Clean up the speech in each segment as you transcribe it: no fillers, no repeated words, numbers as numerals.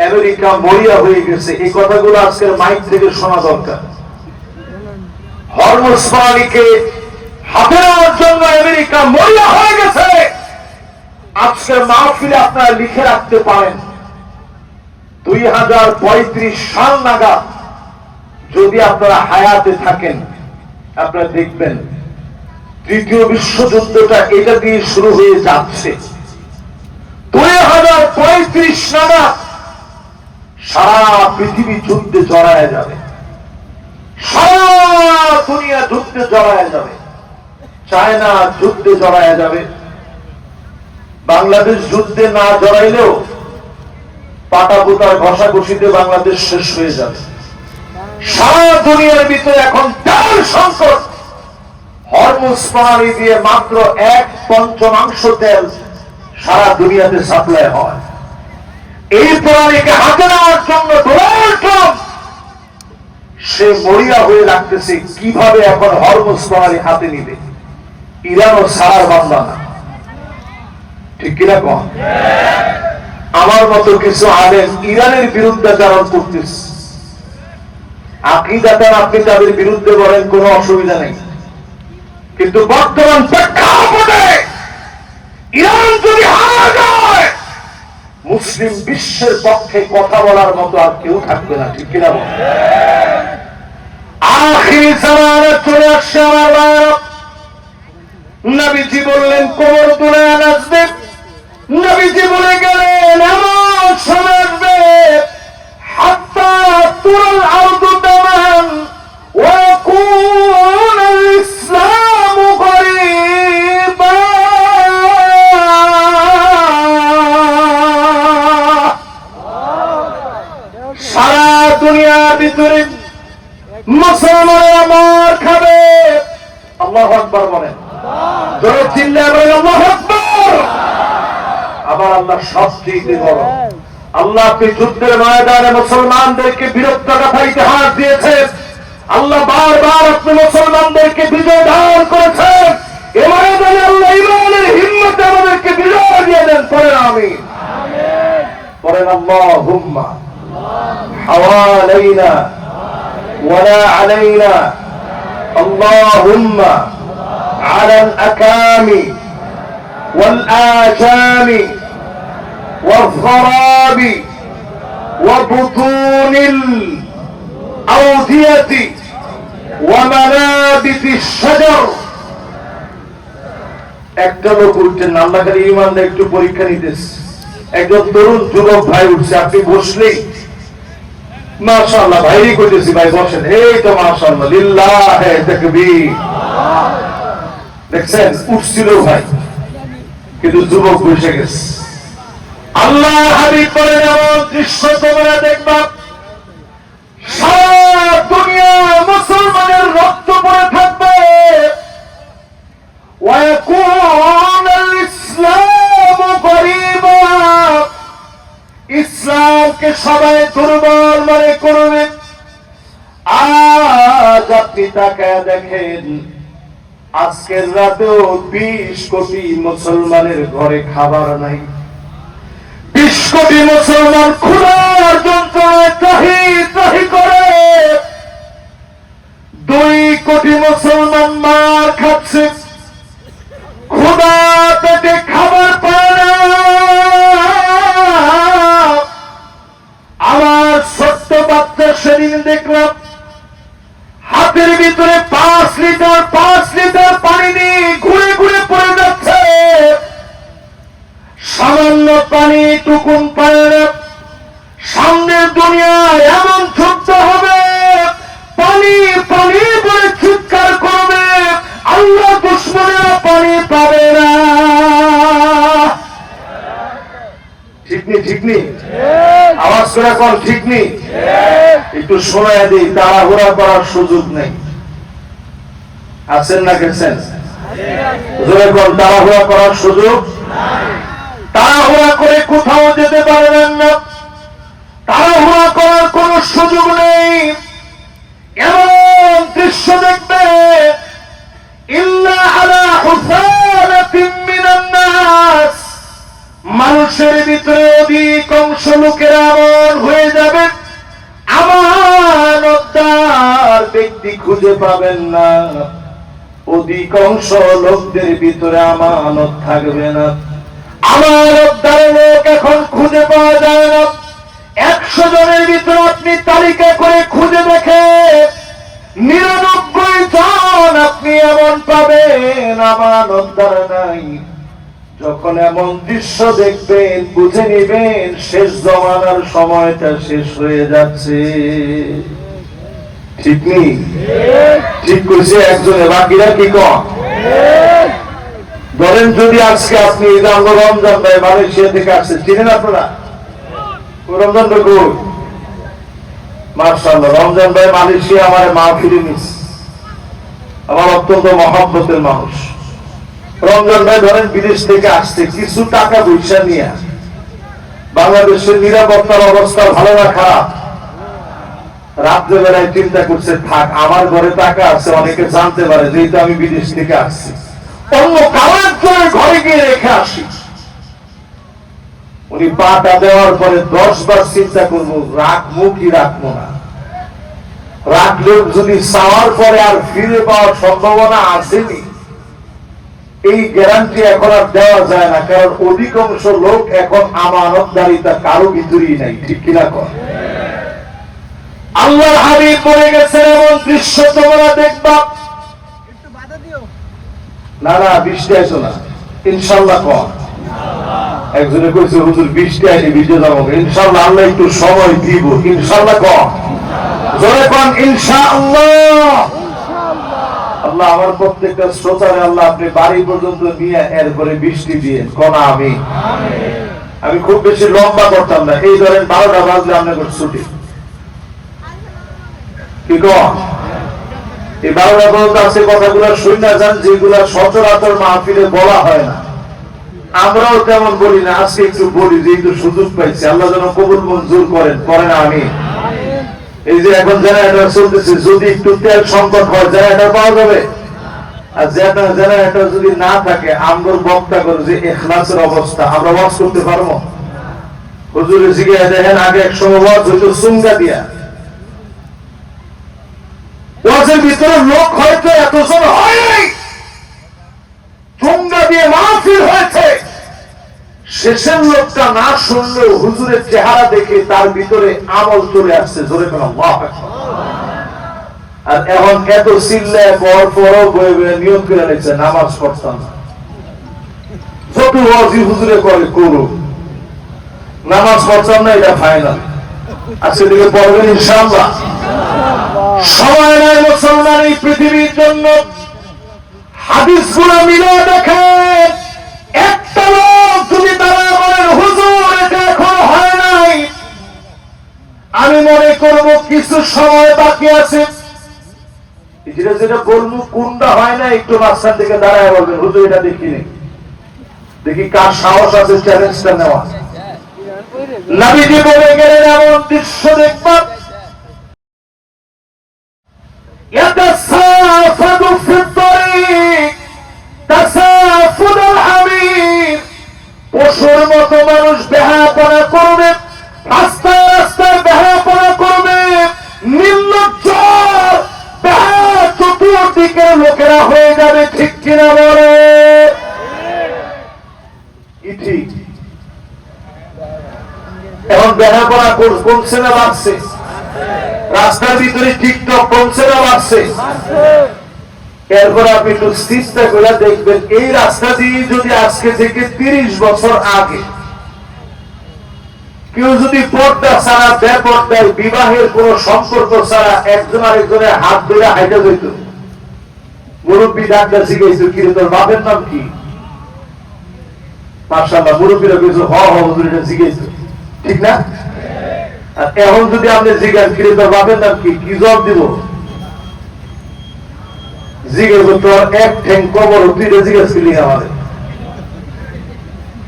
America মরিয়া হয়ে গেছে। এই কথাগুলো আজকের মাইক থেকে শোনা দরকার। হরমুজ প্রণালীকে হাতে নেওয়ার জন্য আমেরিকা মরিয়া হয়ে গেছে। আজকের মাহফিলে আপনারা লিখে রাখতে পারেন 2035 সাল নাগাদ যদি আপনারা হায়াতে থাকেন, আপনারা দেখবেন তৃতীয় বিশ্বযুদ্ধটা এটা দিয়ে শুরু হয়ে যাচ্ছে। 2035 নাগাদ সারা পৃথিবী যুদ্ধে জড়ায় যাবে, সারা দুনিয়া যুদ্ধে জড়ায় যাবে, চায়না যুদ্ধে জড়ায় যাবে। বাংলাদেশ যুদ্ধে না জড়াইলেও পাটাপুতার ঘষাঘষিতে বাংলাদেশ শেষ হয়ে যাবে। সারা দুনিয়ার ভিতরে এখন তেল সংকট। হরমুজ প্রণালী দিয়ে মাত্র 1/5 তেল সারা দুনিয়াতে সাপ্লাই হয়। এই প্রণালীকে হাতে নেওয়ার জন্য ডোনাল্ড ট্রাম্প সে মরিয়া হয়ে রাখতেছে কিভাবে এখন হরমুজ প্রণালী হাতে নিবে। ইরানও সারার বান্দা না, ঠিক কিনা কম? আমার মতো কিছু আলেম ইরানের বিরুদ্ধে যারা করতেছে, আকীদাতার আপনি তাদের বিরুদ্ধে বলেন, কোনো অসুবিধা নেই। কিন্তু বর্তমান প্রেক্ষাপটে ইরান যদি হারা যায়, মুসলিম বিশ্বের পক্ষে কথা বলার মতো আর কেউ থাকবে না, ঠিক কিনা বল? আখির জামানে চলে আসছে আমার ভাইরা। নবীজি বললেন কোমর তুলে নাচবে, নবীজি বলে গেলেন এমন সময় আসবে হাত্তা তুরাল আরদু তামান ওয়া ইয়াকুনাল ইসলামু গরীবা। সারা দুনিয়ার ভিতরে মুসলমানরা মার খাবে। আল্লাহু আকবার বলেন, জোরে চিল্লায়ে বলেন আল্লাহু আকবার। আবার আল্লাহ সবচেয়ে বড়। আল্লাহ আপনি যুদ্ধের ময়দানে মুসলমানদেরকে বীরত্ব কথা ইতিহাস দিয়েছেন। আল্লাহ বারবার আপনি মুসলমানদেরকে বিজয় দান করেছেন। এ ময়দানে আল্লাহ ইমানের হিম্মতে আমাদেরকে বিজয় দিয়ে দেন। পড়েন আমিন, পড়েন আল্লাহুম্মা হাওয়ালাইনা ওয়ালা আলাইনা আল্লাহুম্মা আলাল আকামি والآجام والضراب وبطون الأودية ومنابت الشجر। একটা লোক উঠছেন, আল্লাহ খালি ইমানটা একটু পরীক্ষা নিতেছে। একজন তরুণ যুবক ভাই উঠছে, আপনি বসলেই মাশাআল্লাহ ভাইরই করতেছি, ভাই বসেন, এই তো মাশাআল্লাহ লিল্লাহে তাকবীর। দেখছেন উঠছিল ভাই, কিন্তু যুবক বসে গেছে। আল্লাহ হাবিব বলেন এমন দৃশ্য তোমরা দেখবা সারা দুনিয়া মুসলমানের রক্ত পড়ে থাকবে। ওয়া ইয়াকুনাল ইসলামু গরীবা, ইসলামকে সবাই দুর্বল মনে করবে। আজ আপনি তাকায় দেখেন, আজকের রাতেও 20 কোটি মুসলমানের ঘরে খাবার নাই। 20 কোটি মুসলমান ক্ষুধার যন্ত্রণায় ত্রাহি করে। 2 কোটি মুসলমান মার খাচ্ছে, ক্ষুধা পেটে খাবার পায় না। আমার ছোট্ট বাচ্চা সেদিন দেখলাম হাতের ভিতরে 5 লিটার পানি নিয়ে ঘুরে ঘুরে পড়ে যাচ্ছে। সামান্য পানি টুকুন পায় না। সামনের দুনিয়ায় এমন যুদ্ধ হবে, পানি পানি বলে চিৎকার করবে, আল্লাহ দুশমনেরা পানি পাবে না। ঠিক নেই? ঠিক নেই? আওয়াজ করে কোন ঠিক নেই? একটু শোনায় দিই, তাড়াহুড়া করার সুযোগ নেই। আছেন না গেছেন? তাড়াহুড়া করার সুযোগ, তাড়াহুড়া করে কোথাও যেতে পারবেন না, তাড়াহুড়া করার কোন সুযোগ নেই। এমন দৃশ্য দেখবে ইল্লা আলা হুসানাতিন মিনান নাস, মানুষের ভিতরে অধিকাংশ লোকেরা এমন হয়ে যাবে, আমানতদার ব্যক্তি খুঁজে পাবেন না। অধিকাংশ লোকদের ভিতরে আমানত থাকবে না। আমানতদার লোক এখন খুঁজে পাওয়া যায় না। 100 জনের ভিতরে আপনি তালিকা করে খুঁজে দেখেন, 99 জন আপনি এমন পাবেন আমানতদার নাই। যখন এমন দৃশ্য দেখবেন, বুঝে নিবেন শেষ জমানার সময়টা শেষ হয়ে যাচ্ছে। ঠিক নেই? ঠিক কইছে একজনে, বাকিরা কি কম? ধরেন যদি আজকে আপনি রমজান ভাই মালয়েশিয়া থেকে আসছে, চিনেন আপনারা? রমজান ভাই কই? মাশাআল্লাহ, রমজান ভাই মালয়েশিয়া আমার মাহফিলে মিস, আমার অত্যন্ত মহব্বতের মানুষ। রমজান ভাই ধরেন বিদেশ থেকে আসছে, কিছু টাকা পয়সা নিয়ে। বাংলাদেশের নিরাপত্তার অবস্থা ভালো না খারাপ? রাত্রে বেলায় চিন্তা করছে, থাক আমার ঘরে টাকা আছে, অনেকে জানতে পারে যেহেতু আমি বিদেশ থেকে আসছি, অন্য কারো একজনের ঘরে গিয়ে রেখে আসি। উনি পাটা দেওয়ার পরে 10 বার চিন্তা করবো, রাখবো কি রাখবো না। রাখলেও যদি চাওয়ার পরে আর ফিরে পাওয়ার সম্ভাবনা আসেনি, এই গ্যারান্টি এখন আর দেওয়া যায় না। কারণ অধিকাংশ লোক এখন আমানতদারিতা কারো ভিতরেই নাই। ঠিক কিনা কর? আল্লাহর হাবিব বলে গেছেন, এমন দৃশ্য তোমরা দেখবা। না না, বৃষ্টি আসো না, ইনশাল্লাহ কর। একজনে কইছে হুজুর বৃষ্টি আইনি ভিজে যাবো। ইনশাল্লাহ আল্লাহ একটু সময় দিব। ইনশাল্লাহ কর, জোরে কর ইনশাআল্লাহ। আল্লাহ আমার প্রত্যেকটা শ্রোতারে আল্লাহ আপনি বাড়ি পর্যন্ত নিয়ে এরপরে বৃষ্টি দিয়ে কোন আমি খুব বেশি লম্বা করতাম না। এই ধরেন 12টা বাজলে আপনাদের ছুটি, কি কম? এই 12টা পর্যন্ত আছে কথাগুলো শুনে যান, যেগুলা সচরাচর মাহফিলে বলা হয় না। আমরাও তেমন বলি না, আজকে একটু বলি, যেহেতু সুযোগ পাইছি। আল্লাহ যেন কবুল মঞ্জুর করেন, করেন আমি। এই যে এখন জেনারেটর চলতেছে, যদি একটু তেল সংকট হয় জেনারেটর পাওয়া যাবে। আর জেনারেটর যদি না থাকে, আমরা বক্তা করে যে ইখলাসের অবস্থা, আমরা ওয়াজ করতে পারবো? হুজুরে জিজ্ঞাসা দেখেন, আগে এক সময় ওয়াজ হইতো চুঙ্গা দিয়া। ওয়াজের ভিতরে লোক হয়তো এতজন হয় নাই, চুঙ্গা দিয়ে মাহফিল হয়েছে। শেষের লোকটা না শুনলেও হুজুরের চেহারা দেখে তার ভিতরে আমল চলে আসছে। জোরে কোন আল্লাহু আকবার। আর এখন এত চিল্লায় পর পরও বয়ে বয়ে নিয়ত করে নিচ্ছে, নামাজ পড়তাম না। যত ওয়াজি হুজুরে করে করুক, নামাজ পড়তাম না, এটা ফাইনাল। আজকে দিকে পড়বেন ইনশাআল্লাহ। সময় নাই মুসলমান এই পৃথিবীর জন্য। হাদিসগুলো মিলে দেখেন, একটা লোক যদি তারা বলেন হুজুর এটা এখন হয় নাই, আমি মনে করব কিছু সময় বাকি আছে। যেটা যেটা বলবো কোনটা হয় না, একটু মাঝখান থেকে দাঁড়ায় বলবেন হুজুর এটা দেখিনি, দেখি কার সাহস আছে চ্যালেঞ্জটা নেওয়া। নবীজি বলে গেলেন, এমন দৃশ্য দেখবা, يتسافد في الطريق تسافد الحمير। পশুর মতো মানুষ বেহায়াপনা করবে, রাস্তায় রাস্তায় বেহায়াপনা করবে, নির্লজ্জ বেহায়া চতুর্দিকে লোকেরা হয়ে যাবে। ঠিক কিনা বলে? ঠিক। এখন বেহায়াপনা কমছে না বাড়ছে? রাস্তার ভিতরে টিকটক কমছে না বাড়ছে? এরপর আপনি একটু চিন্তা করে দেখবেন, এই রাস্তা দিয়ে যদি আজকে থেকে 30 বছর আগে কেউ যদি পর্দা ছাড়া, বেপর্দায়, বিবাহের কোন সম্পর্ক ছাড়া একজন আরেকজনের হাত ধরে হাইটা যেত, মুরব্বী ডাক্তার শিখেছিল, কি তোর বাপের নাম কি? মাশাআল্লাহ, মুরব্বীরা কিছু হুজুর এটা শিখেছিল, ঠিক না? আর এখন যদি আপনি জিজ্ঞাসা করি তোর বাপের নাম কি, কি জবাব দিব? জিজ্ঞাসা তোর এক ঠ্যাং কবর, তুই জিজ্ঞাসা করলি আমাদের,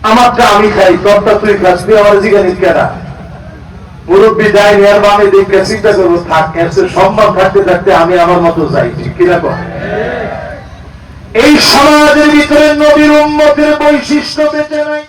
আমারটা আমি খাই, তোরটা তুই খাস, তুই আমার জিজ্ঞাসা কেনা? মুরব্বী যায়নি, আর আমি দেখে চিন্তা করবো, থাক এর সম্মান থাকতে থাকতে আমি আমার মতো যাই। ঠিক কিনা কর? এই সমাজের ভিতরে নবীর উম্মতের বৈশিষ্ট্য বেঁচে নাই।